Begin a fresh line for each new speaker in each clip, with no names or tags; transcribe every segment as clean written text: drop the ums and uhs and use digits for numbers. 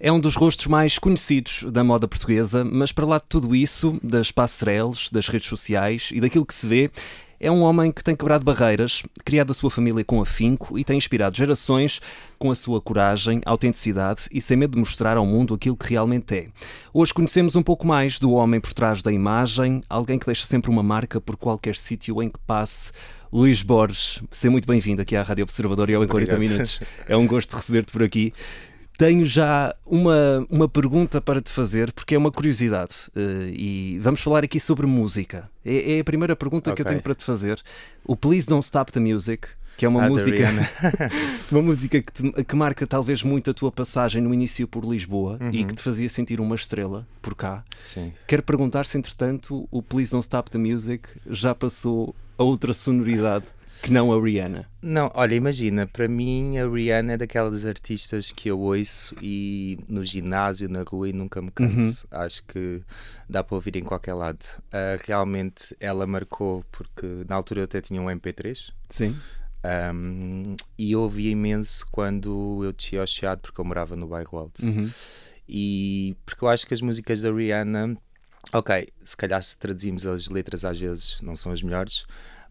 É um dos rostos mais conhecidos da moda portuguesa, mas para lá de tudo isso, das passereles, das redes sociais e daquilo que se vê, é um homem que tem quebrado barreiras, criado a sua família com afinco e tem inspirado gerações com a sua coragem, autenticidade e sem medo de mostrar ao mundo aquilo que realmente é. Hoje conhecemos um pouco mais do homem por trás da imagem, alguém que deixa sempre uma marca por qualquer sítio em que passe. Luís Borges, seja muito bem-vindo aqui à Rádio Observador e ao Em 40 Minutos. É um gosto receber-te por aqui. Tenho já uma pergunta para te fazer, porque é uma curiosidade, e vamos falar aqui sobre música. É a primeira pergunta que eu tenho para te fazer. O Please Don't Stop the Music, que é uma música, uma música que marca talvez muito a tua passagem no início por Lisboa e que te fazia sentir uma estrela por cá.
Sim.
Quero perguntar se, entretanto, o Please Don't Stop the Music já passou a outra sonoridade que não a Rihanna.
Não, olha, imagina, para mim a Rihanna é daquelas artistas que eu ouço e no ginásio, na rua, e nunca me canso. Acho que dá para ouvir em qualquer lado. Realmente ela marcou, porque na altura eu até tinha um MP3.
Sim.
E eu ouvia imenso quando eu descia ao Chiado, porque eu morava no bairro Alto. E porque eu acho que as músicas da Rihanna, ok, se calhar se traduzimos as letras às vezes não são as melhores,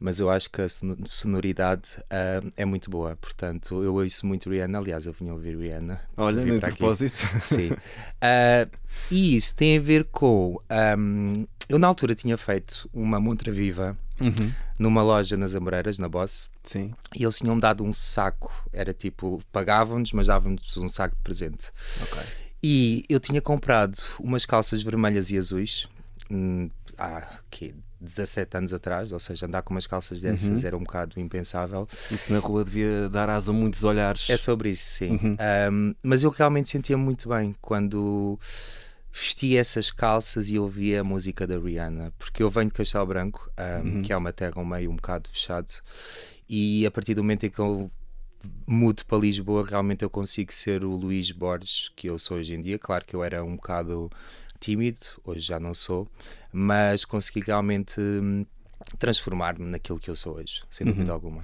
mas eu acho que a sonoridade é muito boa. Portanto, eu ouço muito Rihanna. Aliás, eu vinha ouvir Rihanna.
Olha, no propósito.
Sim. E isso tem a ver com... eu na altura tinha feito uma montra viva numa loja nas Amoreiras, na Boss.
Sim.
E eles tinham dado um saco. Era tipo, pagavam-nos, mas davam-nos um saco de presente.
Ok.
E eu tinha comprado umas calças vermelhas e azuis. Que 17 anos atrás, ou seja, andar com umas calças dessas era um bocado impensável.
Isso na rua devia dar asa a muitos olhares.
É sobre isso, sim. Mas eu realmente sentia muito bem quando vestia essas calças e ouvia a música da Rihanna, porque eu venho de Castelo Branco, que é uma terra um meio um bocado fechado, e a partir do momento em que eu mudo para Lisboa, realmente eu consigo ser o Luís Borges que eu sou hoje em dia. Claro que eu era um bocado tímido, hoje já não sou, mas consegui realmente transformar-me naquilo que eu sou hoje, sem dúvida alguma.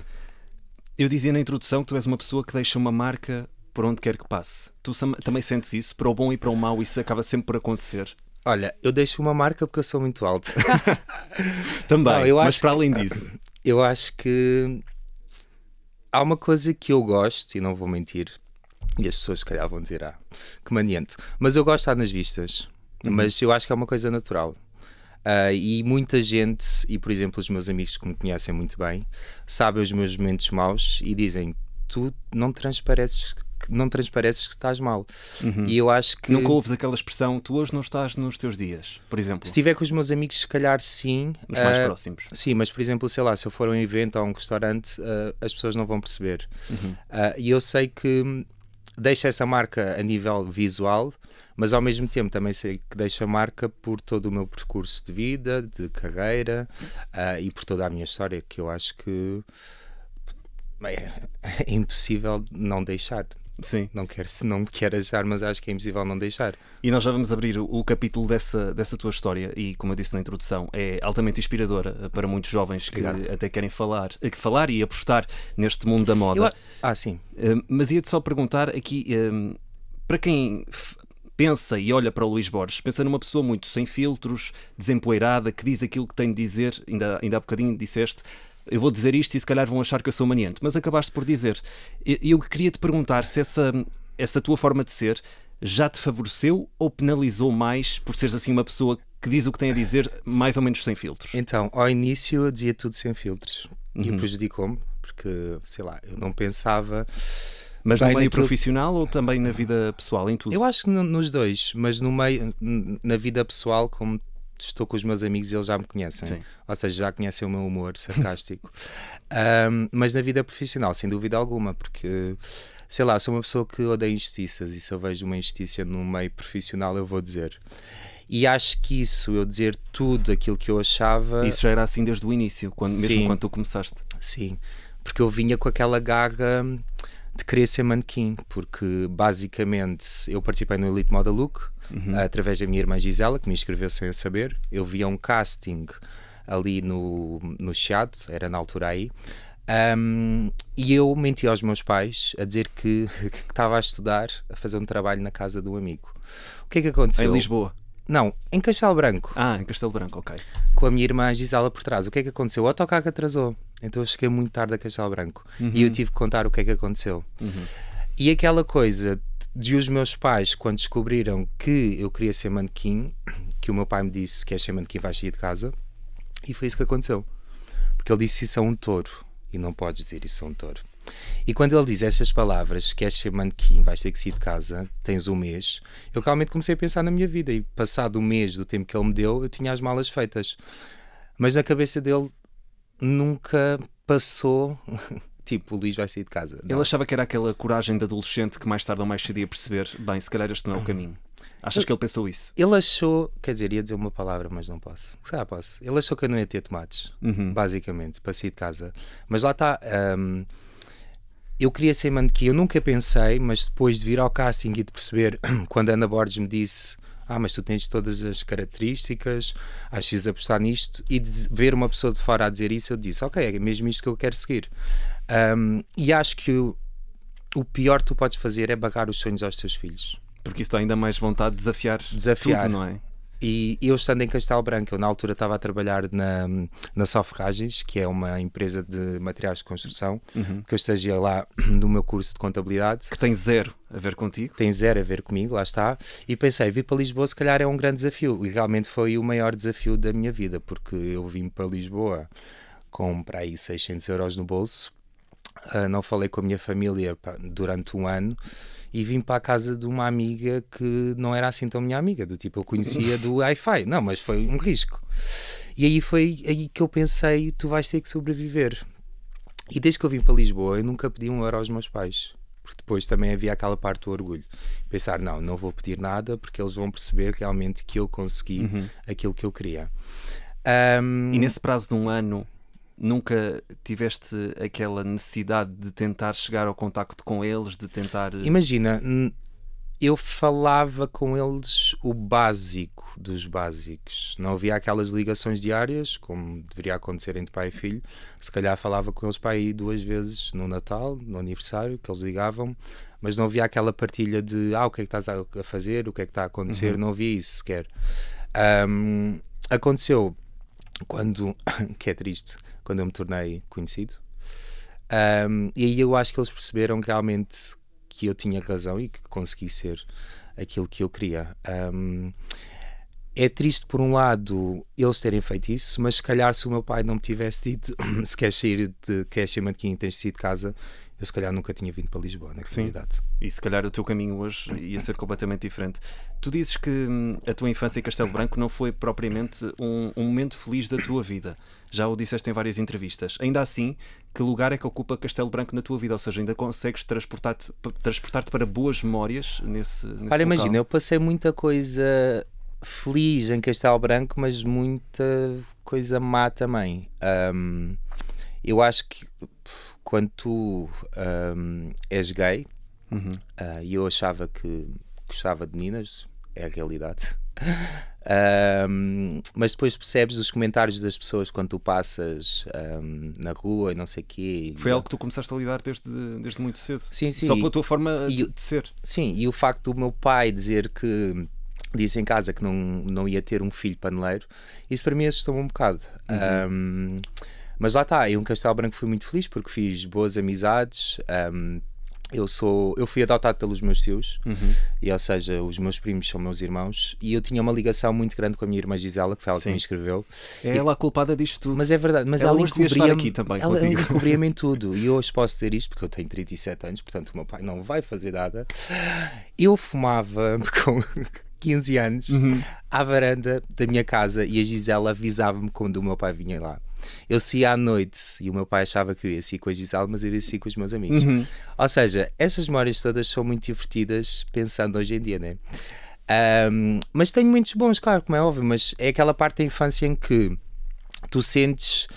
Eu dizia na introdução que tu és uma pessoa que deixa uma marca por onde quer que passe. Tu também sentes isso? Para o bom e para o mau, isso acaba sempre por acontecer?
Olha, eu deixo uma marca porque eu sou muito alto.
Também, mas para além disso.
Eu acho que há uma coisa que eu gosto, e não vou mentir, e as pessoas se calhar vão dizer, que maniento, mas eu gosto de estar nas vistas. Mas eu acho que é uma coisa natural. E muita gente, e por exemplo os meus amigos que me conhecem muito bem, sabem os meus momentos maus e dizem, tu não transpareces que estás mal. E eu acho que...
Nunca ouves aquela expressão, tu hoje não estás nos teus dias, por exemplo?
Se estiver com os meus amigos, se calhar sim.
Os mais próximos.
Sim, mas por exemplo, sei lá, se eu for a um evento ou a um restaurante, as pessoas não vão perceber. E eu sei que deixa essa marca a nível visual, mas ao mesmo tempo também sei que deixa marca por todo o meu percurso de vida, de carreira, e por toda a minha história, que eu acho que é impossível não deixar.
Sim.
Não me quero achar, mas acho que é impossível não deixar.
E nós já vamos abrir o capítulo dessa tua história e, como eu disse na introdução, é altamente inspiradora para muitos jovens que até querem falar e apostar neste mundo da moda.
Sim.
Mas ia-te só perguntar aqui, para quem pensa e olha para o Luís Borges, pensa numa pessoa muito sem filtros, desempoeirada, que diz aquilo que tem de dizer, ainda há bocadinho disseste, eu vou dizer isto e se calhar vão achar que eu sou maniento, mas acabaste por dizer. Eu queria te perguntar se essa tua forma de ser já te favoreceu ou penalizou mais por seres assim uma pessoa que diz o que tem a dizer mais ou menos sem filtros?
Então, ao início eu dizia tudo sem filtros e prejudicou-me, porque, sei lá, eu não pensava...
Mas no meio profissional ou também na vida pessoal, em tudo?
Eu acho que nos dois, mas na vida pessoal, como estou com os meus amigos e eles já me conhecem.
Sim.
Ou seja, já conhecem o meu humor sarcástico. Mas na vida profissional, sem dúvida alguma, porque, sei lá, sou uma pessoa que odeia injustiças e se eu vejo uma injustiça no meio profissional eu vou dizer. E acho que isso, eu dizer tudo aquilo que eu achava...
Isso já era assim desde o início, mesmo quando tu começaste?
Sim, porque eu vinha com aquela garra de querer ser manequim, porque basicamente eu participei no Elite Model Look através da minha irmã Gisela, que me inscreveu sem eu saber. Eu via um casting ali no Chiado, era na altura aí, E eu menti aos meus pais a dizer que estava a estudar, a fazer um trabalho na casa de um amigo. O que é que aconteceu?
Em Lisboa?
Não, em Castelo Branco.
Em Castelo Branco, ok.
Com a minha irmã Gisela por trás. O que é que aconteceu? O autocarro atrasou. Então eu cheguei muito tarde a Castelo Branco. E eu tive que contar o que é que aconteceu. E aquela coisa de os meus pais, quando descobriram que eu queria ser manequim, que o meu pai me disse que queres ser manequim, vais sair de casa. E foi isso que aconteceu. Porque ele disse isso a um touro. E não podes dizer isso a um touro. E quando ele diz essas palavras, queres ser manequim, vais ter que sair de casa, tens um mês, eu realmente comecei a pensar na minha vida. E passado um mês do tempo que ele me deu, eu tinha as malas feitas. Mas na cabeça dele nunca passou... Tipo, o Luís vai sair de casa.
Ele achava que era aquela coragem de adolescente que mais tarde ou mais cedo ia perceber, bem, se calhar este não é o caminho. Achas que ele pensou isso?
Ele achou, quer dizer, ia dizer uma palavra, mas não posso. Se calhar posso. Ele achou que eu não ia ter tomates, basicamente, para sair de casa. Mas lá está. Eu queria ser manequim, eu nunca pensei, mas depois de vir ao casting e de perceber, quando a Ana Borges me disse: mas tu tens todas as características, acho que quis apostar nisto, e de ver uma pessoa de fora a dizer isso, eu disse: ok, é mesmo isto que eu quero seguir. E acho que o pior que tu podes fazer é barrar os sonhos aos teus filhos.
Porque isso dá ainda mais vontade de desafiar tudo, não é?
E eu estando em Castelo Branco, eu na altura estava a trabalhar na Só Ferragens, que é uma empresa de materiais de construção, que eu estagiei lá no meu curso de contabilidade.
Que tem zero a ver contigo.
Tem zero a ver comigo, lá está. E pensei, vir para Lisboa se calhar é um grande desafio. E realmente foi o maior desafio da minha vida, porque eu vim para Lisboa com para aí 600 euros no bolso. Não falei com a minha família durante um ano. E vim para a casa de uma amiga que não era assim tão minha amiga, do tipo, eu conhecia do Wi-Fi, não, mas foi um risco. E aí foi aí que eu pensei, tu vais ter que sobreviver. E desde que eu vim para Lisboa, eu nunca pedi um euro aos meus pais, porque depois também havia aquela parte do orgulho. Pensar, não vou pedir nada, porque eles vão perceber realmente que eu consegui aquilo que eu queria.
E nesse prazo de um ano, nunca tiveste aquela necessidade de tentar chegar ao contacto com eles, de tentar...
Imagina, eu falava com eles o básico dos básicos. Não havia aquelas ligações diárias, como deveria acontecer entre pai e filho. Se calhar falava com eles para aí 2 vezes no Natal, no aniversário, que eles ligavam, mas não havia aquela partilha de o que é que estás a fazer, o que é que está a acontecer, não havia isso sequer. Aconteceu quando, que é triste, quando eu me tornei conhecido, e aí eu acho que eles perceberam realmente que eu tinha razão e que consegui ser aquilo que eu queria. É triste por um lado eles terem feito isso, mas se calhar se o meu pai não me tivesse dito se queres ser manequim e tens de sair de casa, eu se calhar nunca tinha vindo para Lisboa naquela idade.
E se calhar o teu caminho hoje ia ser completamente diferente. Tu dizes que a tua infância em Castelo Branco não foi propriamente um momento feliz da tua vida. Já o disseste em várias entrevistas. Ainda assim, que lugar é que ocupa Castelo Branco na tua vida? Ou seja, ainda consegues transportar-te para boas memórias nesse
Olha,
local?
imagina, eu passei muita coisa feliz em Castelo Branco, mas muita coisa má também. Eu acho que quando tu és gay, e eu achava que gostava de meninas, é a realidade, mas depois percebes os comentários das pessoas quando tu passas na rua e não sei o quê.
Foi algo que tu começaste a lidar desde muito cedo.
Sim.
Só pela tua forma de ser.
Sim, e o facto do meu pai dizer que disse em casa que não ia ter um filho paneleiro, isso para mim assustou-me um bocado. Mas lá está, eu em Castelo Branco fui muito feliz porque fiz boas amizades. Eu fui adotado pelos meus tios, e, ou seja, os meus primos são meus irmãos, e eu tinha uma ligação muito grande com a minha irmã Gisela, que foi ela que me inscreveu.
É ela a culpada disto tudo.
Mas é verdade, mas ela encobria-me em tudo. E eu hoje posso dizer isto porque eu tenho 37 anos, portanto o meu pai não vai fazer nada. Eu fumava com 15 anos à varanda da minha casa e a Gisela avisava-me quando o meu pai vinha lá. Eu saía à noite e o meu pai achava que eu ia sair com a Gisela, mas eu ia sair com os meus amigos. Ou seja, essas memórias todas são muito divertidas pensando hoje em dia, né? Mas tenho muitos bons, claro, como é óbvio, mas é aquela parte da infância em que tu sentes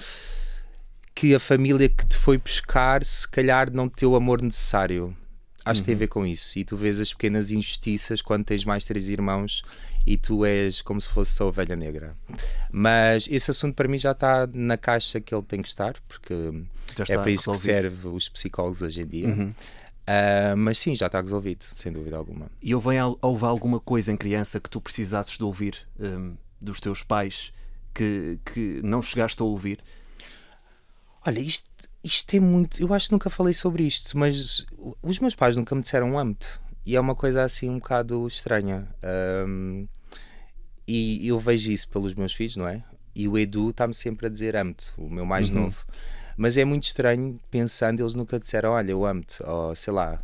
que a família que te foi buscar se calhar não te deu o amor necessário. Acho que tem a ver com isso. E tu vês as pequenas injustiças quando tens mais 3 irmãos e tu és como se fosse a ovelha negra. Mas esse assunto para mim já está na caixa que ele tem que estar, porque é para isso que serve os psicólogos hoje em dia. Mas sim, já está resolvido, sem dúvida alguma.
E houve alguma coisa em criança que tu precisasses de ouvir dos teus pais que não chegaste a ouvir?
Olha, isto é muito... Eu acho que nunca falei sobre isto, mas os meus pais nunca me disseram amo-te. E é uma coisa assim um bocado estranha. E eu vejo isso pelos meus filhos, não é? E o Edu está-me sempre a dizer amo-te, o meu mais novo. Mas é muito estranho, pensando, eles nunca disseram olha, eu amo-te, ou sei lá,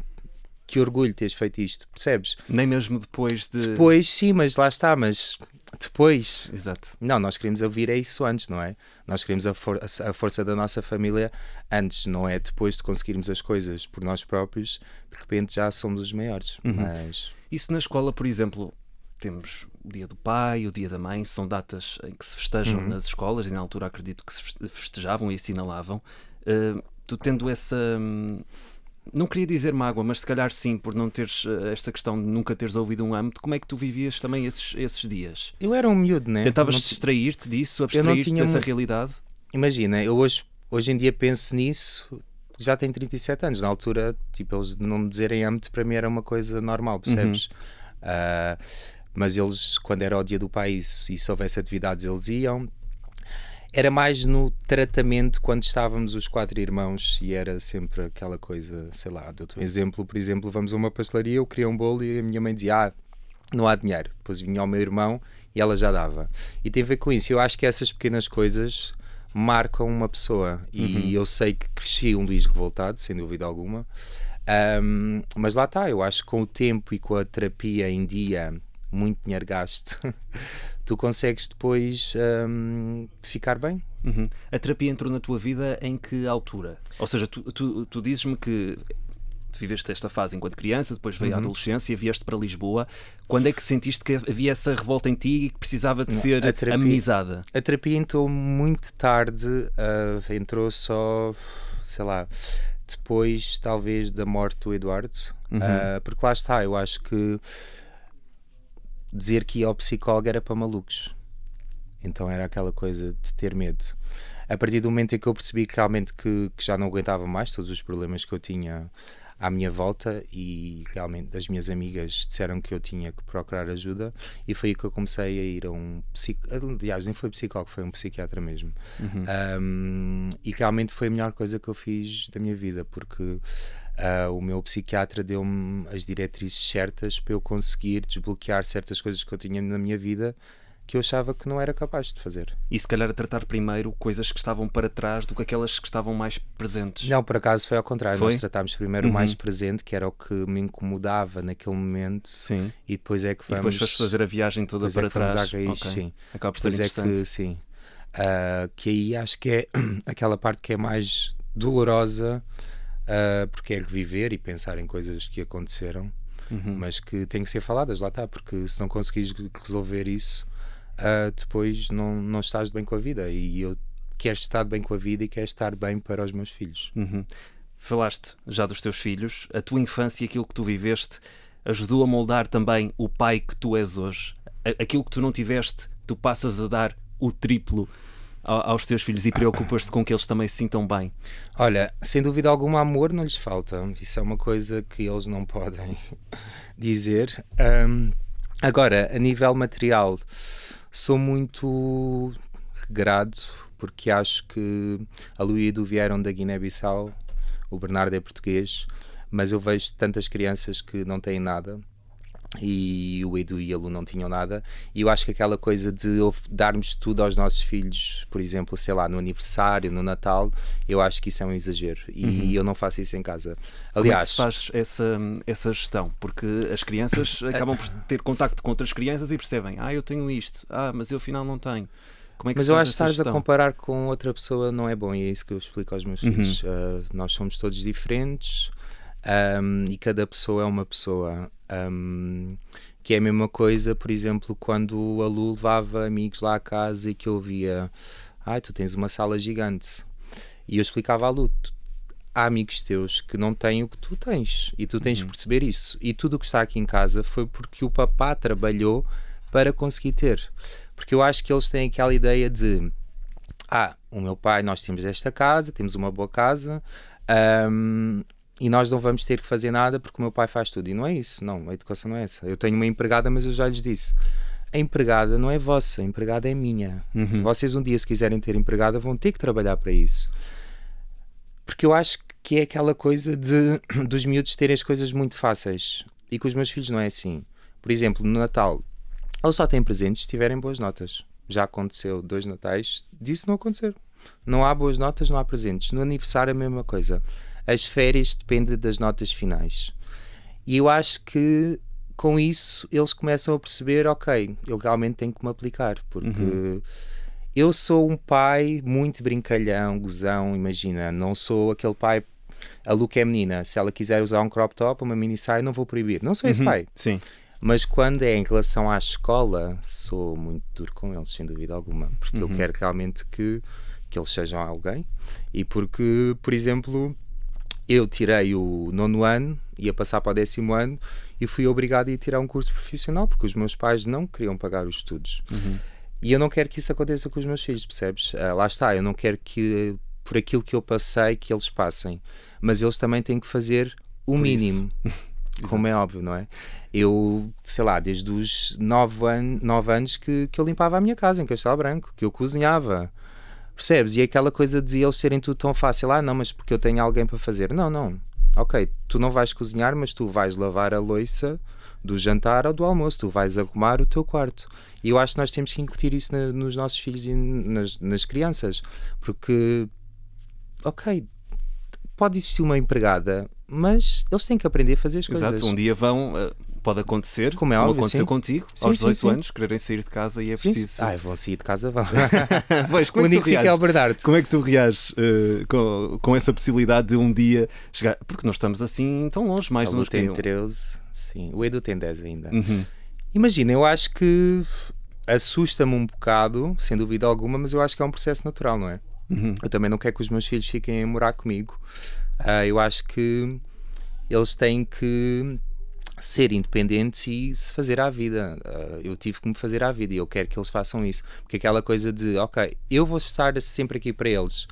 que orgulho teres feito isto, percebes?
Nem mesmo depois de...
Depois sim, mas lá está, mas depois...
Exato.
Não, nós queremos ouvir isso antes, não é? Nós queremos a força da nossa família antes, não é depois de conseguirmos as coisas por nós próprios, de repente já somos os maiores. Mas...
Isso na escola, por exemplo, temos o Dia do Pai, o Dia da Mãe, são datas em que se festejam nas escolas e na altura acredito que se festejavam e assinalavam. Tu tendo essa... Não queria dizer mágoa, mas se calhar sim, por não teres esta questão de nunca teres ouvido um âmbito, como é que tu vivias também esses dias?
Eu era um miúdo, né?
Tentavas distrair-te disso, abstrair-te dessa realidade?
Imagina, eu hoje em dia penso nisso, já tenho 37 anos, na altura, tipo, eles não me dizerem âmbito para mim era uma coisa normal, percebes? Mas eles, quando era o Dia do Pai e se houvesse atividades, eles iam. Era mais no tratamento quando estávamos os 4 irmãos e era sempre aquela coisa, sei lá, dou-te um exemplo, por exemplo, vamos a uma pastelaria, eu queria um bolo e a minha mãe dizia, não há dinheiro. Depois vinha o meu irmão e ela já dava. E tem a ver com isso. Eu acho que essas pequenas coisas marcam uma pessoa e eu sei que cresci um Luís revoltado, sem dúvida alguma. Mas lá está, eu acho que com o tempo e com a terapia em dia, muito dinheiro gasto, tu consegues depois ficar bem.
A terapia entrou na tua vida em que altura? Ou seja, tu dizes-me que tu viveste esta fase enquanto criança, depois veio a adolescência, vieste para Lisboa. Quando é que sentiste que havia essa revolta em ti e que precisava de ser amenizada? A
terapia entrou muito tarde, entrou só, sei lá, depois talvez da morte do Eduardo, porque lá está, eu acho que dizer que ia ao psicólogo era para malucos, então era aquela coisa de ter medo. A partir do momento em que eu percebi que realmente que já não aguentava mais todos os problemas que eu tinha à minha volta e realmente as minhas amigas disseram que eu tinha que procurar ajuda e foi aí que eu comecei a ir a um psicólogo, aliás nem foi psicólogo, foi um psiquiatra mesmo. E realmente foi a melhor coisa que eu fiz da minha vida, porque o meu psiquiatra deu-me as diretrizes certas para eu conseguir desbloquear certas coisas que eu tinha na minha vida que eu achava que não era capaz de fazer.
E se calhar a tratar primeiro coisas que estavam para trás do que aquelas que estavam mais presentes?
Não, por acaso foi ao contrário. Nós tratámos primeiro o mais presente, que era o que me incomodava naquele momento.
Sim.
E depois é que vamos...
E depois vais fazer a viagem toda para trás.
Okay. Sim.
Acaba por ser interessante.
É que, sim. Que aí acho que é aquela parte que é mais dolorosa, porque é reviver e pensar em coisas que aconteceram, mas que têm que ser faladas, lá está, porque se não conseguires resolver isso, depois não estás bem com a vida, e eu quero estar bem com a vida e quero estar bem para os meus filhos.
Falaste já dos teus filhos, a tua infância, aquilo que tu viveste ajudou a moldar também o pai que tu és hoje. Aquilo que tu não tiveste, tu passas a dar o triplo aos teus filhos e preocupas-te com que eles também se sintam bem.
Olha, sem dúvida alguma, amor não lhes falta, isso é uma coisa que eles não podem dizer. Agora, a nível material, sou muito regrado, porque acho que a Lu e o Edu vieram da Guiné-Bissau, o Bernardo é português, mas eu vejo tantas crianças que não têm nada, e o Edu e a Lu não tinham nada, e eu acho que aquela coisa de darmos tudo aos nossos filhos, por exemplo, sei lá, no aniversário, no Natal, eu acho que isso é um exagero, e eu não faço isso em casa. Aliás,
como é que se faz essa gestão? Porque as crianças acabam por ter contacto com outras crianças e percebem, eu tenho isto, mas eu afinal não tenho. Como é que
mas eu acho que estares a comparar com outra pessoa não é bom, e é isso que eu explico aos meus filhos. Nós somos todos diferentes, e cada pessoa é uma pessoa. Que é a mesma coisa, por exemplo, quando a Lu levava amigos lá à casa e que eu via, tu tens uma sala gigante, e eu explicava à Lu, há amigos teus que não têm o que tu tens e tu tens de perceber isso. E tudo o que está aqui em casa foi porque o papá trabalhou para conseguir ter. Porque eu acho que eles têm aquela ideia de o meu pai, nós temos esta casa, temos uma boa casa, e nós não vamos ter que fazer nada porque o meu pai faz tudo. E não é isso, não, a educação não é essa. Eu tenho uma empregada, mas eu já lhes disse, a empregada não é vossa, a empregada é minha. Vocês um dia, se quiserem ter empregada, vão ter que trabalhar para isso. Porque eu acho que é aquela coisa dos miúdos terem as coisas muito fáceis. E com os meus filhos não é assim. Por exemplo, no Natal, eles só têm presentes se tiverem boas notas. Já aconteceu 2 natais disso não acontecer. Não há boas notas, não há presentes. No aniversário a mesma coisa. As férias dependem das notas finais. E eu acho que com isso eles começam a perceber, ok, eu realmente tenho que me aplicar, porque eu sou um pai muito brincalhão, gozão, imagina, não sou aquele pai, a Lu que é menina, se ela quiser usar um crop top, uma mini saia, não vou proibir, não sou esse pai.
Sim.
Mas quando é em relação à escola, sou muito duro com eles, sem dúvida alguma, porque eu quero realmente que eles sejam alguém, e porque, por exemplo, eu tirei o 9º ano, ia passar para o 10º ano e fui obrigado a ir tirar um curso profissional porque os meus pais não queriam pagar os estudos. E eu não quero que isso aconteça com os meus filhos, percebes? Lá está, eu não quero que por aquilo que eu passei que eles passem, mas eles também têm que fazer o mínimo, como é óbvio, não é? Eu, sei lá, desde os 9 anos que eu limpava a minha casa em Castelo Branco, que eu cozinhava. Percebes? E aquela coisa de eles serem tudo tão fácil. Não, mas porque eu tenho alguém para fazer. Não. Ok, tu não vais cozinhar, mas tu vais lavar a louça do jantar ou do almoço. Tu vais arrumar o teu quarto. E eu acho que nós temos que incutir isso nos nossos filhos e nas crianças. Porque, ok, pode existir uma empregada, mas eles têm que aprender a fazer as coisas.
Exato, um dia pode acontecer, como aconteceu contigo, aos 18 anos, quererem sair de casa e é preciso...
vão sair de casa, vão.
O
único que fica é o Bernardo.
Como é que tu reages com essa possibilidade de um dia chegar... Porque nós estamos assim tão longe, mais uns
tem 13, sim. O Edu tem 10 ainda. Imagina, eu acho que assusta-me um bocado, sem dúvida alguma, mas eu acho que é um processo natural, não é? Eu também não quero que os meus filhos fiquem a morar comigo. Eu acho que eles têm que ser independentes e se fazer à vida. Eu tive que me fazer à vida e eu quero que eles façam isso. Porque aquela coisa de, ok, eu vou estar sempre aqui para eles,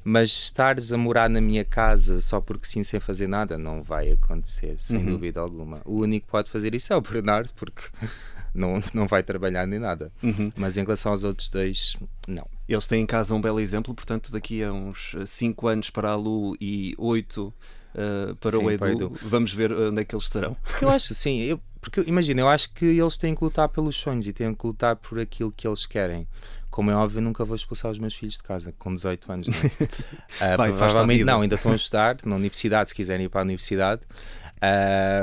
mas estares a morar na minha casa só porque sim, sem fazer nada, não vai acontecer, sem dúvida alguma. O único que pode fazer isso é o Bernardo, porque não vai trabalhar nem nada. Mas em relação aos outros dois, não.
Eles têm em casa um belo exemplo, portanto daqui a uns 5 anos para a Lu e 8 para o Edu, vamos ver onde é que eles estarão.
Porque eu acho, sim, porque imagina, eu acho que eles têm que lutar pelos sonhos e têm que lutar por aquilo que eles querem. Como é óbvio, eu nunca vou expulsar os meus filhos de casa com 18 anos. Provavelmente não, ainda estão a estudar na universidade, se quiserem ir para a universidade,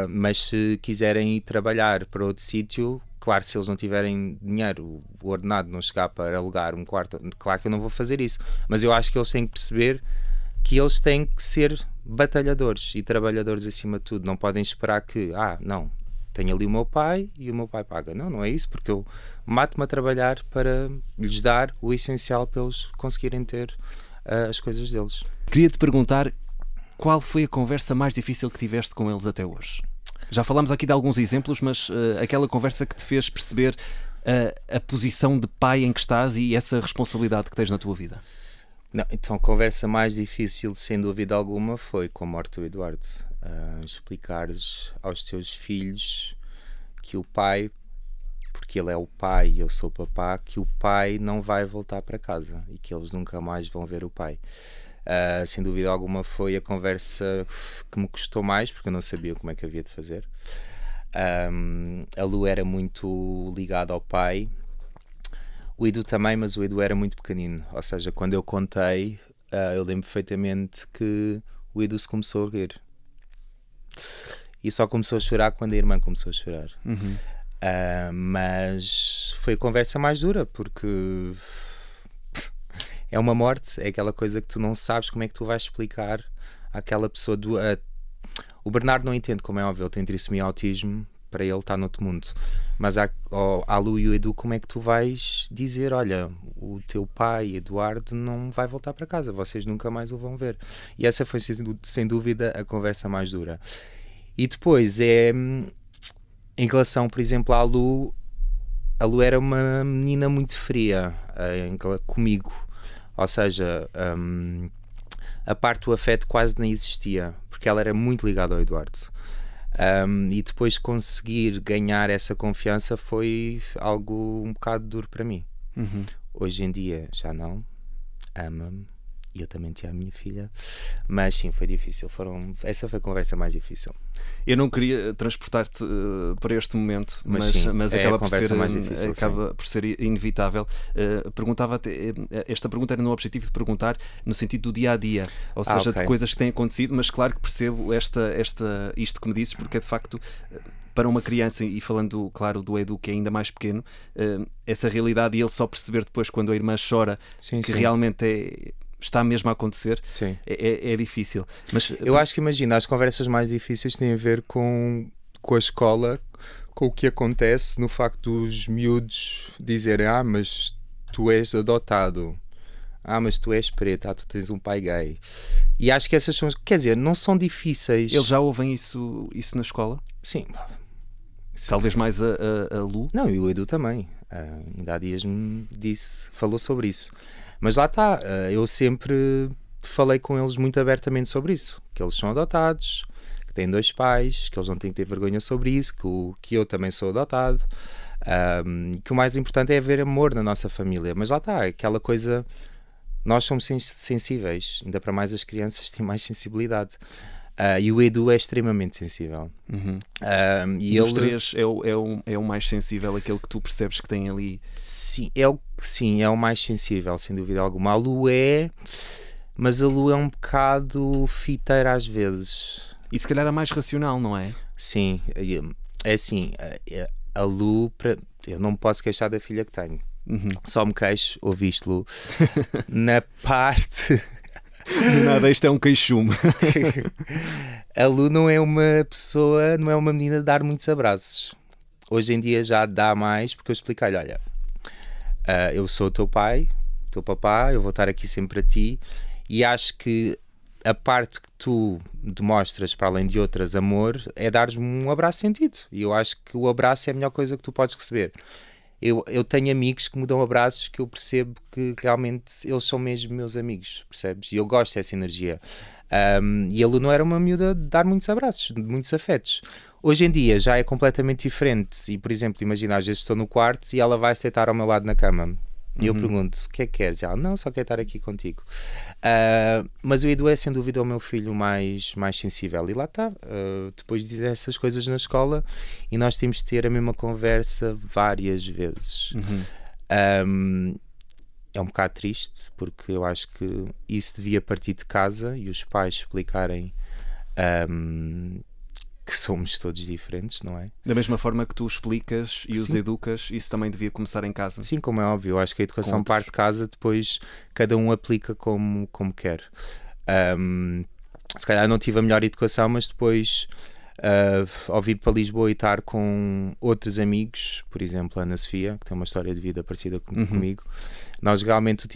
mas se quiserem ir trabalhar para outro sítio, claro, se eles não tiverem dinheiro, o ordenado não chegar para alugar um quarto, claro que eu não vou fazer isso, mas eu acho que eles têm que perceber que eles têm que ser batalhadores e trabalhadores acima de tudo. Não podem esperar que, não, tenho ali o meu pai e o meu pai paga. Não é isso, porque eu mato-me a trabalhar para lhes dar o essencial para eles conseguirem ter as coisas deles.
Queria-te perguntar, qual foi a conversa mais difícil que tiveste com eles até hoje? Já falámos aqui de alguns exemplos, mas aquela conversa que te fez perceber a posição de pai em que estás e essa responsabilidade que tens na tua vida.
Não, então a conversa mais difícil, sem dúvida alguma, foi com a morte do Eduardo. Explicares aos teus filhos que o pai, porque ele é o pai e eu sou o papá, que o pai não vai voltar para casa e que eles nunca mais vão ver o pai. Sem dúvida alguma foi a conversa que me custou mais, porque eu não sabia como é que havia de fazer. A Lu era muito ligada ao pai, o Edu também, mas o Edu era muito pequenino, ou seja, quando eu contei, eu lembro perfeitamente que o Edu se começou a rir e só começou a chorar quando a irmã começou a chorar. Mas foi a conversa mais dura, porque é uma morte, é aquela coisa que tu não sabes como é que tu vais explicar àquela pessoa. O Bernardo não entende, como é óbvio, ele tem trissomia e autismo, para ele está noutro mundo. Mas à Lu e o Edu, como é que tu vais dizer, olha, o teu pai, Eduardo, não vai voltar para casa, vocês nunca mais o vão ver. E essa foi sem dúvida a conversa mais dura. E depois em relação, por exemplo, à Lu, a Lu era uma menina muito fria comigo, ou seja, a parte do afeto quase nem existia, porque ela era muito ligada ao Eduardo. E depois conseguir ganhar essa confiança foi algo um bocado duro para mim. Hoje em dia já não, ama-me, e eu também te amo, minha filha, mas sim, foi difícil. Essa foi a conversa mais difícil.
Eu não queria transportar-te para este momento, mas
acaba por
ser inevitável. Perguntava-te, esta pergunta era no objetivo de perguntar no sentido do dia-a-dia, ou seja, de coisas que têm acontecido, mas claro que percebo isto que me dizes, porque é de facto, para uma criança, e falando, claro, do Edu, que é ainda mais pequeno, essa realidade, e ele só perceber depois, quando a irmã chora, que realmente está mesmo a acontecer, é difícil. Mas
eu acho que, imagina, as conversas mais difíceis têm a ver com a escola, com o que acontece no facto dos miúdos dizerem: mas tu és adotado, mas tu és preto, tu tens um pai gay. E acho que essas são, quer dizer, não são difíceis.
Eles já ouvem isso na escola?
Sim.
Talvez mais a Lu?
Não, e o Edu também. Ainda há dias falou sobre isso. Mas lá está, eu sempre falei com eles muito abertamente sobre isso, que eles são adotados, que têm 2 pais, que eles não têm que ter vergonha sobre isso, que eu também sou adotado, que o mais importante é haver amor na nossa família. Mas lá está, aquela coisa, nós somos sensíveis, ainda para mais as crianças têm mais sensibilidade. E o Edu é extremamente sensível.
E dos três é o mais sensível, aquele que tu percebes que tem ali.
Sim, é o mais sensível, sem dúvida alguma. A Lu mas a Lu é um bocado fiteira às vezes.
E se calhar é mais racional, não é?
Sim, é assim, a Lu, eu não me posso queixar da filha que tenho. Só me queixo, ouviste, Lu, na parte...
De nada, isto é um queixume.
A Lu não é uma pessoa, não é uma menina de dar muitos abraços. Hoje em dia já dá mais, porque eu expliquei-lhe: olha, eu sou o teu pai, teu papá, eu vou estar aqui sempre para ti, e acho que a parte que tu demonstras, para além de outras, amor, é dares-me um abraço sentido. E eu acho que o abraço é a melhor coisa que tu podes receber. Eu tenho amigos que me dão abraços que eu percebo que realmente eles são mesmo meus amigos, percebes? E eu gosto dessa energia. E a Lu não era uma miúda de dar muitos abraços, de muitos afetos. Hoje em dia já é completamente diferente. E, por exemplo, imagina, às vezes estou no quarto e ela vai se deitar ao meu lado na cama. E eu pergunto: o que é que queres? E ela: não, só quero estar aqui contigo. Mas o Edu é sem dúvida o meu filho mais sensível. E lá está, depois de dizer essas coisas na escola, e nós temos de ter a mesma conversa várias vezes. É um bocado triste, porque eu acho que isso devia partir de casa e os pais explicarem que somos todos diferentes, não é?
Da mesma forma que tu explicas e os educas, isso também devia começar em casa.
Sim, como é óbvio. Eu acho que a educação parte de casa, depois cada um aplica como quer. Se calhar não tive a melhor educação, mas depois ao vir para Lisboa e estar com outros amigos, por exemplo a Ana Sofia, que tem uma história de vida parecida comigo, nós realmente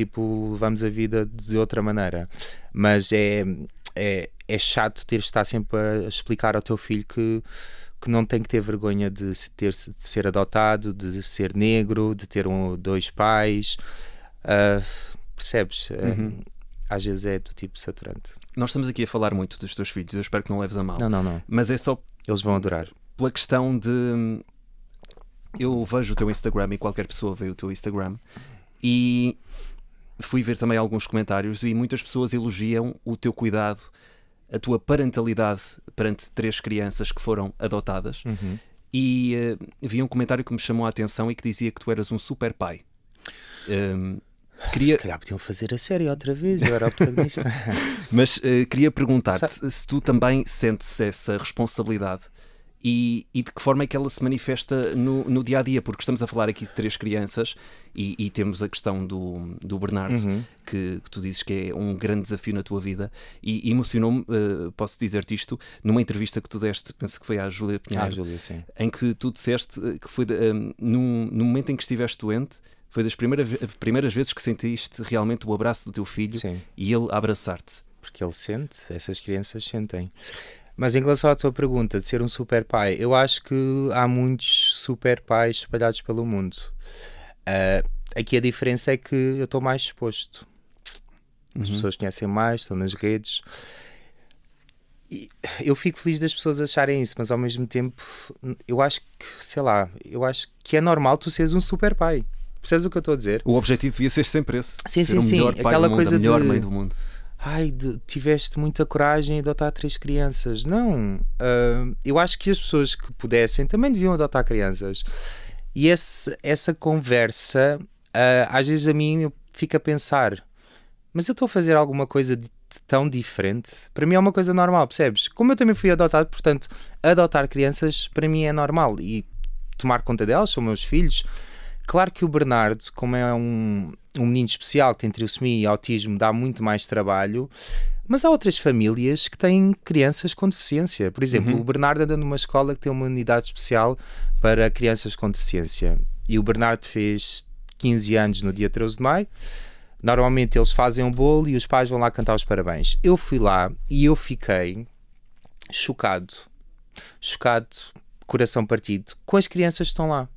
levamos a vida de outra maneira. Mas é chato teres de estar sempre a explicar ao teu filho que não tem que ter vergonha de ser adotado, de ser negro, de ter 2 pais. Percebes? Às vezes é do tipo saturante.
Nós estamos aqui a falar muito dos teus filhos, eu espero que não leves a mal.
Não.
Mas é só...
Eles vão adorar.
Pela questão de... Eu vejo o teu Instagram e qualquer pessoa vê o teu Instagram e fui ver também alguns comentários e muitas pessoas elogiam o teu cuidado, a tua parentalidade perante 3 crianças que foram adotadas. E vi um comentário que me chamou a atenção e que dizia que tu eras um super pai.
Se calhar podiam fazer a série outra vez, eu era o protagonista.
Mas queria perguntar-te se tu também sentes essa responsabilidade e de que forma é que ela se manifesta no dia-a-dia, porque estamos a falar aqui de 3 crianças e temos a questão do Bernardo, que tu dizes que é um grande desafio na tua vida, e emocionou-me, posso dizer-te isto, numa entrevista que tu deste, penso que foi à Júlia Pinheiro,
Júlia, sim.
em que tu disseste que foi no momento em que estiveste doente, foi das primeiras vezes que sentiste realmente o abraço do teu filho, sim, e ele a abraçar-te.
Porque ele sente, essas crianças sentem. Mas em relação à tua pergunta de ser um super pai, eu acho que há muitos super pais espalhados pelo mundo. Aqui a diferença é que eu estou mais exposto. As pessoas conhecem mais, estão nas redes. E eu fico feliz das pessoas acharem isso, mas ao mesmo tempo eu acho que, sei lá, eu acho que é normal tu seres um super pai. Percebes o que eu estou a dizer?
O objetivo devia ser sempre esse.
Sim,
ser
sim,
o melhor
sim.
pai
Aquela
do mundo,
coisa
a melhor
de...
mãe do mundo.
Ai, tiveste muita coragem em adotar 3 crianças. Não. Eu acho que as pessoas que pudessem também deviam adotar crianças. E essa conversa, às vezes a mim eu fico a pensar, mas eu estou a fazer alguma coisa de tão diferente? Para mim é uma coisa normal, percebes? Como eu também fui adotado, portanto, adotar crianças para mim é normal. E tomar conta delas, são meus filhos. Claro que o Bernardo, como é um menino especial que tem trissomia e autismo, dá muito mais trabalho, mas há outras famílias que têm crianças com deficiência. Por exemplo, o Bernardo anda numa escola que tem uma unidade especial para crianças com deficiência. E o Bernardo fez 15 anos no dia 13 de maio. Normalmente eles fazem um bolo e os pais vão lá cantar os parabéns. Eu fui lá e eu fiquei chocado, coração partido, com as crianças que estão lá.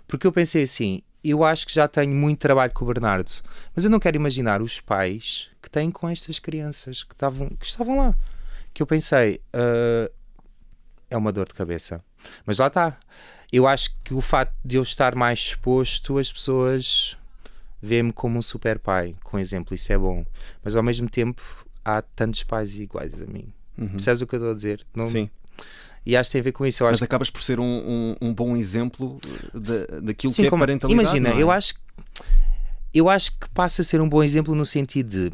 Porque eu pensei assim, eu acho que já tenho muito trabalho com o Bernardo, mas eu não quero imaginar os pais que têm com estas crianças que estavam lá. Que eu pensei, é uma dor de cabeça. Mas lá está. Eu acho que o facto de eu estar mais exposto, as pessoas veem-me como um super pai, com exemplo, isso é bom. Mas ao mesmo tempo, há tantos pais iguais a mim. Percebes o que eu estou a dizer? Não...
Sim.
E acho que tem a ver com isso.
Mas acabas por ser um bom exemplo daquilo que é parentalidade.
Imagina,
não é?
eu acho que passa a ser um bom exemplo no sentido de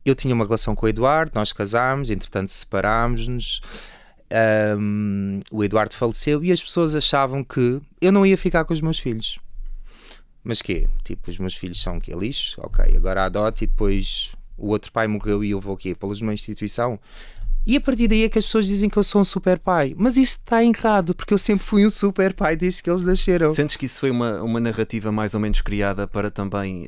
eu tinha uma relação com o Eduardo, nós casámos, entretanto separámos-nos, o Eduardo faleceu e as pessoas achavam que eu não ia ficar com os meus filhos. Mas quê? Tipo, os meus filhos são que lixo? Ok, agora adote e depois o outro pai morreu e eu vou o quê? Pô-los numa instituição? E a partir daí é que as pessoas dizem que eu sou um super pai. Mas isso está errado, porque eu sempre fui um super pai desde que eles nasceram.
Sentes que isso foi uma narrativa mais ou menos criada para também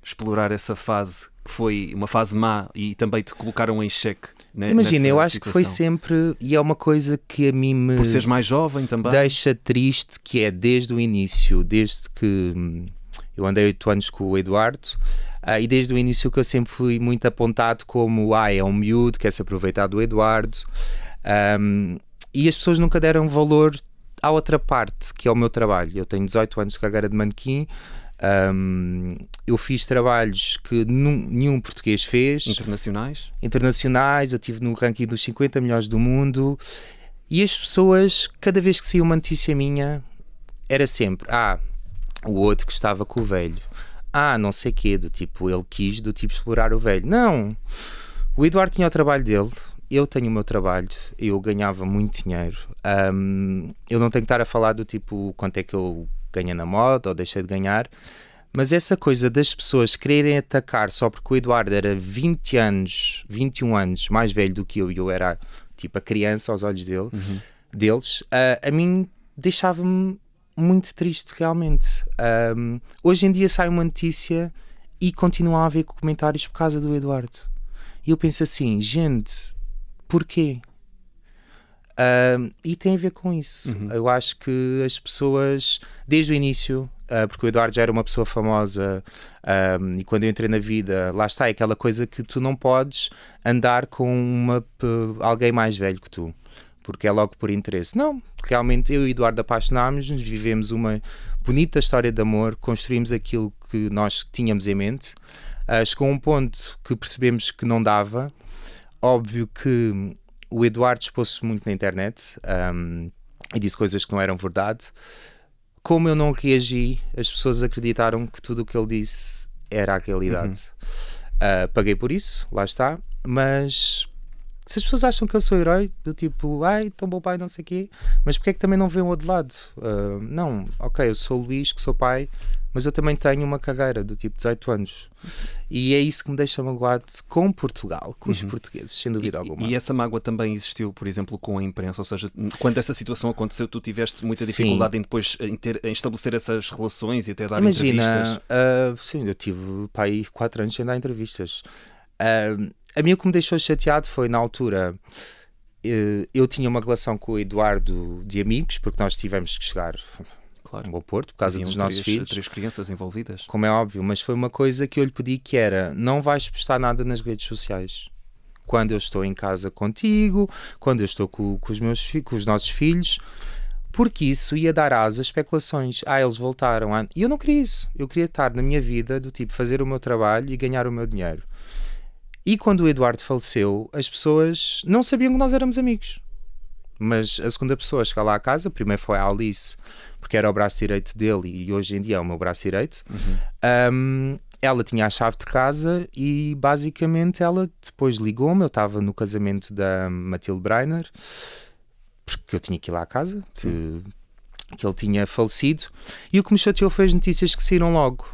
explorar essa fase, que foi uma fase má, e também te colocaram em xeque?
Imagina, eu acho que foi sempre, e é uma coisa que a mim me...
Por seres mais jovem também?
Deixa triste, que é desde o início, desde que eu andei 8 anos com o Eduardo, e desde o início que eu sempre fui muito apontado como é um miúdo, quer se aproveitar do Eduardo, e as pessoas nunca deram valor à outra parte, que é o meu trabalho. Eu tenho 18 anos de carreira de manequim, eu fiz trabalhos que nenhum português fez. Internacionais, eu estive no ranking dos 50 melhores do mundo, e as pessoas, cada vez que saía uma notícia minha, era sempre, o outro que estava com o velho. Não sei quê, do tipo, ele quis do tipo explorar o velho. Não, o Eduardo tinha o trabalho dele, eu tenho o meu trabalho, eu ganhava muito dinheiro. Eu não tenho que estar a falar do tipo quanto é que eu ganhei na moda ou deixei de ganhar, mas essa coisa das pessoas quererem atacar só porque o Eduardo era 21 anos mais velho do que eu e eu era tipo a criança aos olhos deles, a mim deixava-me muito triste realmente. Hoje em dia sai uma notícia e continua a haver comentários por causa do Eduardo, e eu penso assim, gente, porquê? E tem a ver com isso. Eu acho que as pessoas desde o início, porque o Eduardo já era uma pessoa famosa, e quando eu entrei na vida, lá está, é aquela coisa que tu não podes andar com alguém mais velho que tu, porque é logo por interesse. Não, realmente eu e o Eduardo apaixonámos-nos, vivemos uma bonita história de amor, construímos aquilo que nós tínhamos em mente. Chegou a um ponto que percebemos que não dava. Óbvio que o Eduardo expôs-se muito na internet, e disse coisas que não eram verdade. Como eu não reagi, as pessoas acreditaram que tudo o que ele disse era a realidade. Paguei por isso, lá está, mas Se as pessoas acham que eu sou herói, do tipo, ai, tão bom pai, não sei o quê, mas porque é que também não veem o outro lado? Não, ok, eu sou o Luís, que sou pai, mas eu também tenho uma carreira do tipo 18 anos. E é isso que me deixa magoado com Portugal, com os portugueses, sem dúvida alguma.
E essa mágoa também existiu, por exemplo, com a imprensa? Ou seja, quando essa situação aconteceu, tu tiveste muita dificuldade em depois em estabelecer essas relações e até dar entrevistas?
Sim, eu tive pai 4 anos sem dar entrevistas. A mim o que me deixou chateado foi, na altura, eu tinha uma relação com o Eduardo de amigos, porque nós tivemos que chegar...
Claro.
Em Bom Porto, por causa dos nossos filhos.
3 crianças envolvidas.
Como é óbvio, mas foi uma coisa que eu lhe pedi, que era: não vais postar nada nas redes sociais. Quando eu estou em casa contigo, quando eu estou com os nossos filhos, porque isso ia dar asa a especulações. Eles voltaram. E eu não queria isso. Eu queria estar na minha vida, do tipo, fazer o meu trabalho e ganhar o meu dinheiro. E quando o Eduardo faleceu, as pessoas não sabiam que nós éramos amigos. Mas a segunda pessoa a chegar lá à casa, primeiro foi a Alice, porque era o braço direito dele e hoje em dia é o meu braço direito. Ela tinha a chave de casa e basicamente ela depois ligou-me. Eu estava no casamento da Matilde Breiner, porque eu tinha que ir lá à casa, que ele tinha falecido. E o que me chateou foi as notícias que saíram logo,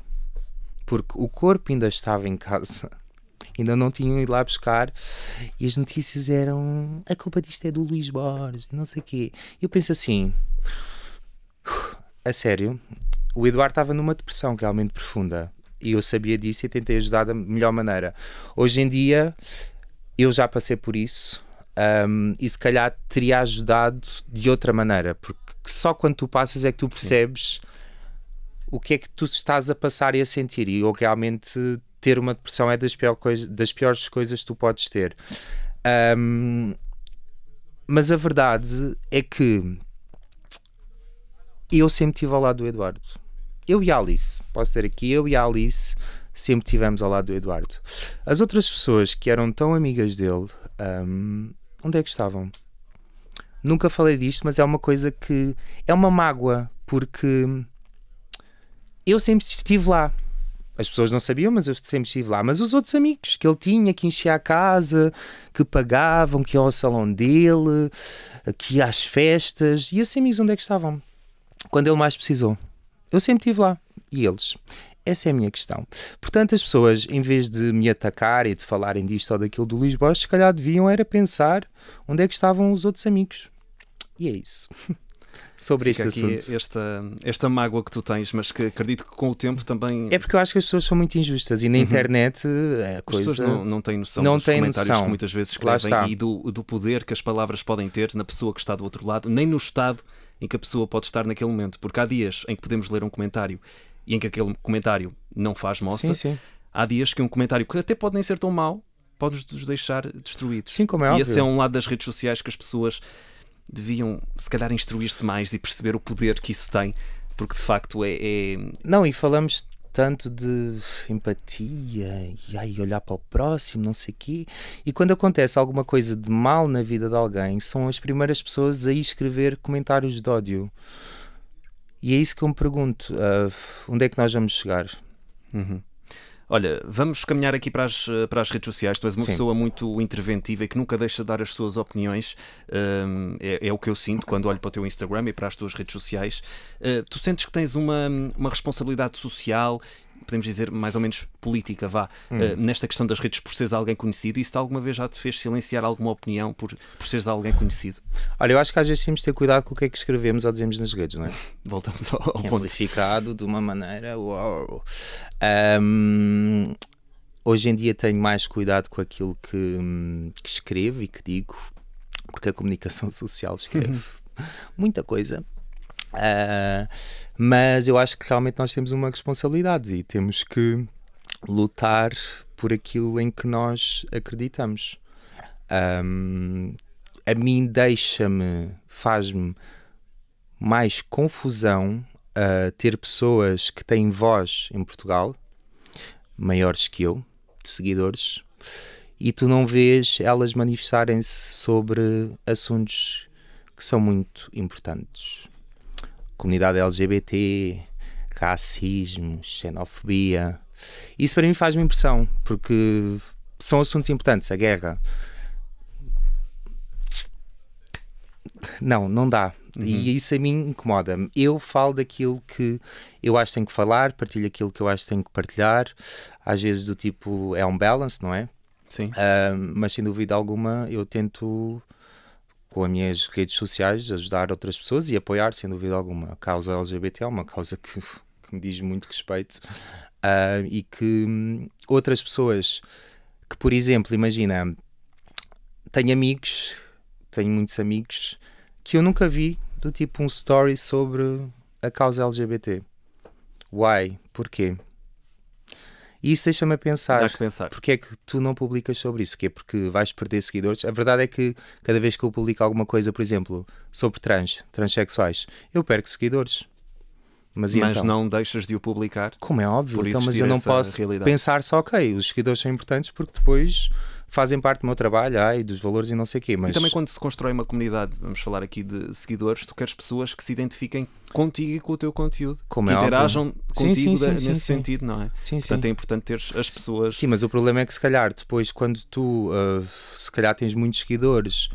porque o corpo ainda estava em casa. Ainda não tinham ido lá buscar e as notícias eram: a culpa disto é do Luís Borges, não sei o quê. E eu penso assim, a sério, o Eduardo estava numa depressão realmente profunda e eu sabia disso e tentei ajudar da melhor maneira. Hoje em dia eu já passei por isso, e se calhar teria ajudado de outra maneira, porque só quando tu passas é que tu percebes o que é que tu estás a passar e a sentir. E eu realmente... ter uma depressão é das piores coisas que tu podes ter. Mas a verdade é que eu sempre estive ao lado do Eduardo. Eu e a Alice, posso dizer aqui, eu e a Alice sempre estivemos ao lado do Eduardo. As outras pessoas que eram tão amigas dele, onde é que estavam? Nunca falei disto, mas é uma coisa que é uma mágoa, porque eu sempre estive lá. As pessoas não sabiam, mas eu sempre estive lá. Mas os outros amigos que ele tinha, que enchia a casa, que pagavam, que iam ao salão dele, que ia às festas, e esses amigos onde é que estavam? Quando ele mais precisou. Eu sempre estive lá. E eles? Essa é a minha questão. Portanto, as pessoas, em vez de me atacar e de falarem disto ou daquilo do Luís Borges, se calhar deviam era pensar onde é que estavam os outros amigos. E é isso. Sobre este assunto.
Esta mágoa que tu tens, mas que acredito que com o tempo também...
É porque eu acho que as pessoas são muito injustas e na internet a coisa...
As pessoas não têm noção dos comentários que muitas vezes escrevem e do poder que as palavras podem ter na pessoa que está do outro lado, nem no estado em que a pessoa pode estar naquele momento. Porque há dias em que podemos ler um comentário e em que aquele comentário não faz moça.
Sim.
Há dias que um comentário que até pode nem ser tão mau pode-nos deixar destruídos.
Sim, como é
e
óbvio.
esse é um lado das redes sociais que as pessoas deviam, se calhar, instruir-se mais e perceber o poder que isso tem, porque de facto
Não, e falamos tanto de empatia e olhar para o próximo, não sei o quê, e quando acontece alguma coisa de mal na vida de alguém, são as primeiras pessoas a ir escrever comentários de ódio. E é isso que eu me pergunto, onde é que nós vamos chegar?
Olha, vamos caminhar aqui para as redes sociais. Tu és uma pessoa muito interventiva e que nunca deixa de dar as suas opiniões. É o que eu sinto quando olho para o teu Instagram e para as tuas redes sociais. Tu sentes que tens uma responsabilidade social, podemos dizer mais ou menos política, nesta questão das redes, por seres alguém conhecido? E se alguma vez já te fez silenciar alguma opinião por seres alguém conhecido?
Olha, eu acho que às vezes temos de ter cuidado com o que é que escrevemos ou dizemos nas redes, não é?
Voltamos ao ponto.
Amplificado de uma maneira... Uau. Hoje em dia tenho mais cuidado com aquilo que escrevo e que digo, porque a comunicação social escreve muita coisa. Mas eu acho que realmente nós temos uma responsabilidade e temos que lutar por aquilo em que nós acreditamos. A mim faz-me mais confusão ter pessoas que têm voz em Portugal, maiores que eu, de seguidores, e tu não vês elas manifestarem-se sobre assuntos que são muito importantes. Comunidade LGBT, racismo, xenofobia. Isso para mim faz-me impressão, porque são assuntos importantes. A guerra. Não dá. E isso a mim incomoda-me. Eu falo daquilo que eu acho que tenho que falar, partilho aquilo que eu acho que tenho que partilhar. Às vezes do tipo, é um balance, não é?
Sim.
Mas sem dúvida alguma eu tento, com as minhas redes sociais, ajudar outras pessoas e apoiar, sem dúvida alguma. A causa LGBT é uma causa que me diz muito respeito. E que outras pessoas que, por exemplo, imagina, tenho muitos amigos que eu nunca vi do tipo um story sobre a causa LGBT. Why? Porquê? E isso deixa-me a pensar.
Dá que pensar.
Porque é que tu não publicas sobre isso? Porque vais perder seguidores? A verdade é que cada vez que eu publico alguma coisa, por exemplo, sobre transexuais, eu perco seguidores. Mas então?
Não deixas de o publicar?
Como é óbvio.
Então,
mas eu não posso pensar só, ok, os seguidores são importantes porque depois fazem parte do meu trabalho e dos valores e não sei o quê. Mas...
E também quando se constrói uma comunidade, vamos falar aqui de seguidores, tu queres pessoas que se identifiquem contigo e com o teu conteúdo,
como
que
é
interajam
contigo
nesse sentido, não é?
Sim,
Portanto, é importante ter as pessoas...
Sim, mas o problema é que se calhar depois quando tu se calhar tens muitos seguidores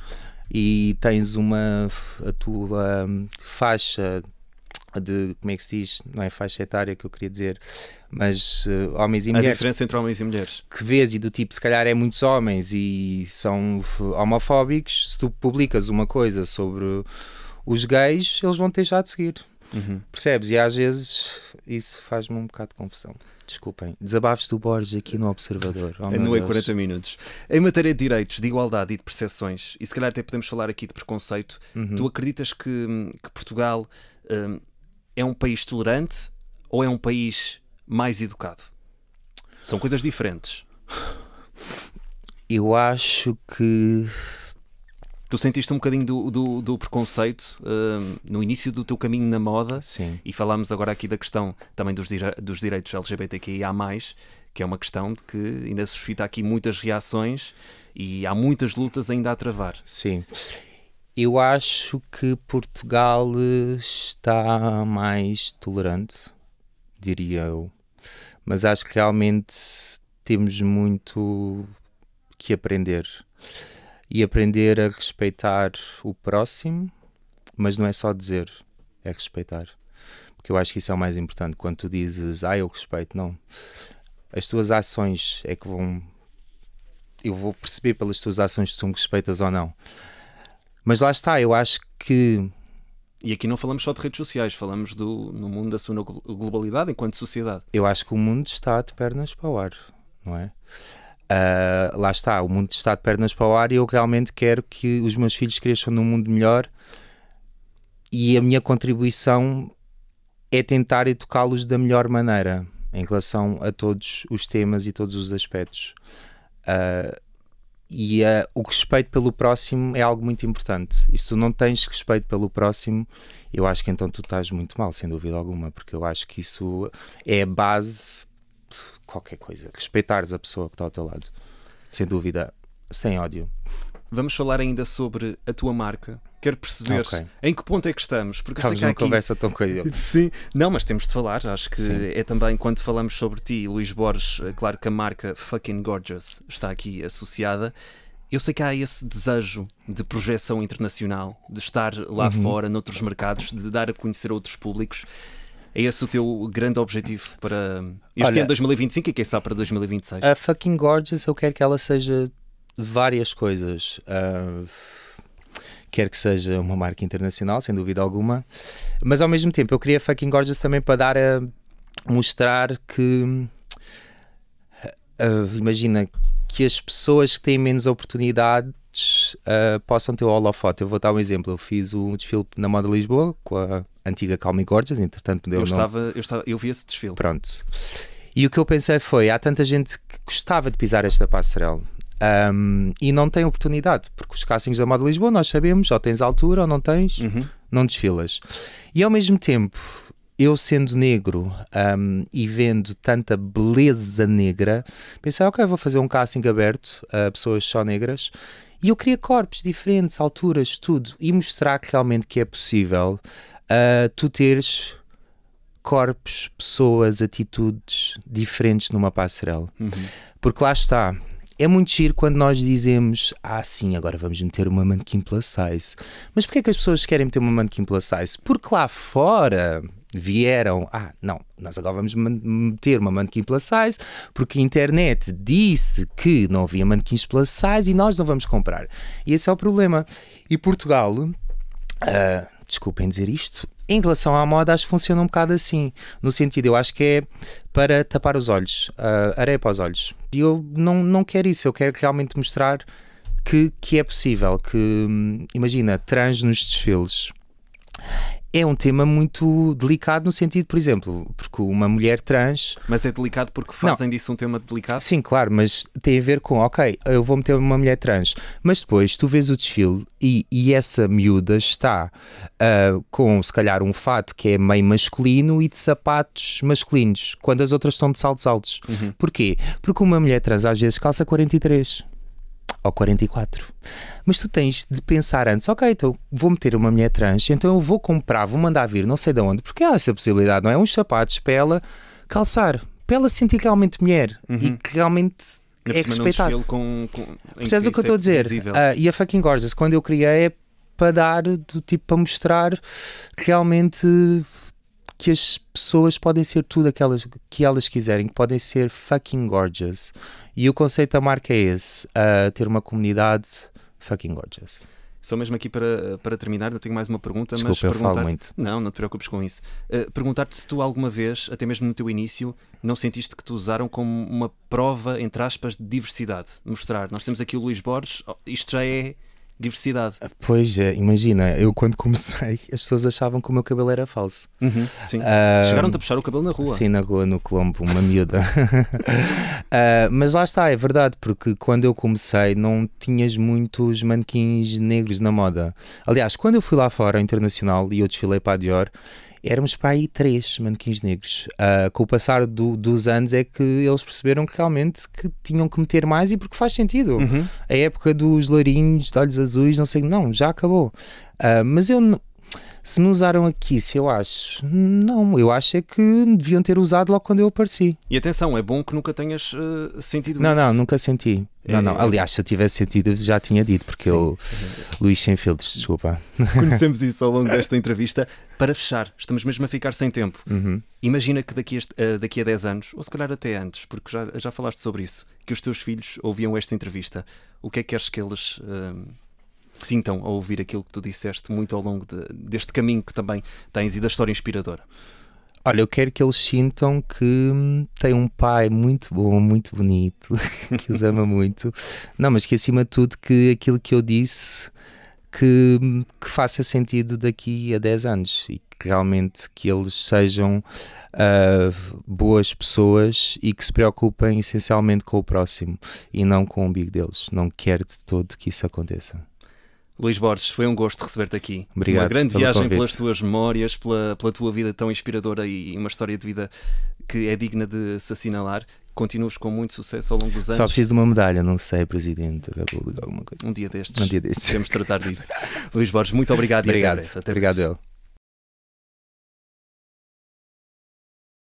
e tens a tua faixa de, como é que se diz? Não é faixa etária que eu queria dizer, mas homens e mulheres.
A diferença entre homens e mulheres.
Que vês e do tipo, se calhar é muitos homens e são homofóbicos, se tu publicas uma coisa sobre os gays, eles vão te deixar de seguir. Percebes? E às vezes isso faz-me um bocado de confusão. Desculpem. Desabafos do Borges aqui no Observador.
No E40 Minutos. Em matéria de direitos, de igualdade e de percepções, e se calhar até podemos falar aqui de preconceito, tu acreditas que Portugal é um país tolerante ou é um país mais educado? São coisas diferentes.
Eu acho que...
Tu sentiste um bocadinho do preconceito no início do teu caminho na moda.
Sim.
E falámos agora aqui da questão também dos direitos LGBTQIA+, que é uma questão de que ainda suscita aqui muitas reações e há muitas lutas ainda a travar.
Sim. Eu acho que Portugal está mais tolerante, diria eu. Mas acho que realmente temos muito que aprender. E aprender a respeitar o próximo, mas não é só dizer, é respeitar. Porque eu acho que isso é o mais importante. Quando tu dizes, eu respeito, não. As tuas ações é que vão... Eu vou perceber pelas tuas ações se tu me respeitas ou não. Mas lá está, eu acho que...
E aqui não falamos só de redes sociais, falamos no mundo da sua globalidade enquanto sociedade.
Eu acho que o mundo está de pernas para o ar, não é? Lá está, o mundo está de pernas para o ar e eu realmente quero que os meus filhos cresçam num mundo melhor e a minha contribuição é tentar educá-los da melhor maneira em relação a todos os temas e todos os aspectos. O respeito pelo próximo é algo muito importante. E se tu não tens respeito pelo próximo, eu acho que então tu estás muito mal, sem dúvida alguma, porque eu acho que isso é a base de qualquer coisa. Respeitares a pessoa que está ao teu lado, sem dúvida, sem ódio.
Vamos falar ainda sobre a tua marca. Quero perceber em que ponto é que estamos. Porque
estamos numa conversa tão coisa.
Sim, não, mas temos de falar. Acho que
Sim.
É também quando falamos sobre ti, Luís Borges, claro que a marca Fucking Gorgeous está aqui associada. Eu sei que há esse desejo de projeção internacional, de estar lá fora, noutros mercados, de dar a conhecer a outros públicos. É esse o teu grande objetivo para este ano 2025 e quem sabe para 2026?
A Fucking Gorgeous, eu quero que ela seja várias coisas. Quero que seja uma marca internacional, sem dúvida alguma, mas ao mesmo tempo eu queria Fucking Gorgeous também para dar a mostrar que imagina que as pessoas que têm menos oportunidades possam ter o holofote. Eu vou dar um exemplo. Eu fiz um desfile na Moda Lisboa com a antiga Calm Me Gorgeous, entretanto
eu vi esse desfile.
Pronto. E o que eu pensei foi, há tanta gente que gostava de pisar esta passarela e não tem oportunidade, porque os castings da Moda Lisboa nós sabemos, ou tens altura ou não tens, não desfilas. E ao mesmo tempo, eu sendo negro e vendo tanta beleza negra, pensei, ok, vou fazer um casting aberto a pessoas só negras, e eu queria corpos diferentes, alturas, tudo, e mostrar que realmente que é possível tu teres corpos, pessoas, atitudes diferentes numa passarela. Porque lá está, é muito giro quando nós dizemos sim, agora vamos meter uma manequim plus size. Mas porquê é que as pessoas querem meter uma manequim plus size? Porque lá fora vieram, não, nós agora vamos meter uma manequim plus size porque a internet disse que não havia manequins plus size e nós não vamos comprar. E esse é o problema. E Portugal, desculpem dizer isto, em relação à moda acho que funciona um bocado assim, no sentido, eu acho que é para tapar os olhos, areia para os olhos. E eu não quero isso, eu quero realmente mostrar que é possível, que imagina, trans nos desfiles. É um tema muito delicado no sentido, por exemplo, porque uma mulher trans...
Mas é delicado porque fazem disso um tema delicado?
Sim, claro, mas tem a ver com, eu vou meter uma mulher trans, mas depois tu vês o desfile e essa miúda está com, se calhar, um fato que é meio masculino e de sapatos masculinos, quando as outras estão de saltos altos. Porquê? Porque uma mulher trans às vezes calça 43. Ou 44. Mas tu tens de pensar antes, então vou meter uma mulher trans, então eu vou comprar, vou mandar vir não sei de onde, porque há essa possibilidade, não é? Uns sapatos para ela calçar, para ela se sentir realmente mulher e que realmente é respeitada. Percebes o que eu estou a dizer? E a Fucking Gorgeous, quando eu criei, é para dar, para mostrar realmente que as pessoas podem ser tudo aquelas que elas quiserem, que podem ser fucking gorgeous. E o conceito da marca é esse, ter uma comunidade fucking gorgeous.
Só mesmo aqui para terminar, eu tenho mais uma pergunta.
Desculpa,
mas
eu falo muito.
Não te preocupes com isso. Perguntar-te se tu alguma vez, até mesmo no teu início, não sentiste que te usaram como uma prova, entre aspas, de diversidade. Mostrar, nós temos aqui o Luís Borges, isto já é diversidade.
Pois é, imagina, eu quando comecei as pessoas achavam que o meu cabelo era falso.
Sim. Chegaram-te a puxar o cabelo na rua?
Sim, na rua, no Colombo, uma miúda. Mas lá está, é verdade, porque quando eu comecei não tinhas muitos manequins negros na moda. Aliás, quando eu fui lá fora, internacional, e eu desfilei para a Dior, éramos para aí 3 manequins negros. Com o passar dos anos é que eles perceberam que realmente que tinham que meter mais, e porque faz sentido. A época dos loirinhos, de olhos azuis, não, já acabou. Mas se me usaram aqui, eu acho eu acho é que me deviam ter usado logo quando eu apareci.
E atenção, é bom que nunca tenhas sentido isso.
Não, nunca senti. Não. Aliás, se eu tivesse sentido, já tinha dito, porque eu, Luís sem filtros, desculpa.
Conhecemos isso ao longo desta entrevista. Para fechar, estamos mesmo a ficar sem tempo. Imagina que daqui a 10 anos, ou se calhar até antes, porque já falaste sobre isso, que os teus filhos ouviam esta entrevista. O que é que queres que eles sintam ao ouvir aquilo que tu disseste muito ao longo deste caminho que também tens e da história inspiradora?
Olha, eu quero que eles sintam que têm um pai muito bom, muito bonito, que os ama muito. Não, mas que acima de tudo que aquilo que eu disse que faça sentido daqui a 10 anos e que realmente que eles sejam boas pessoas e que se preocupem essencialmente com o próximo e não com o umbigo deles. Não quero de todo que isso aconteça.
Luís Borges, foi um gosto receber-te aqui.
Obrigado.
Uma grande viagem
convite.
pelas tuas memórias, pela tua vida tão inspiradora e uma história de vida que é digna de se assinalar. Continuas com muito sucesso ao longo dos anos.
Só preciso de uma medalha, não sei, Presidente da República, alguma coisa.
Um dia destes.
Um dia destes.
Temos de tratar disso. Luís Borges, muito obrigado.
Obrigado.
E até breve.
Obrigado, eu.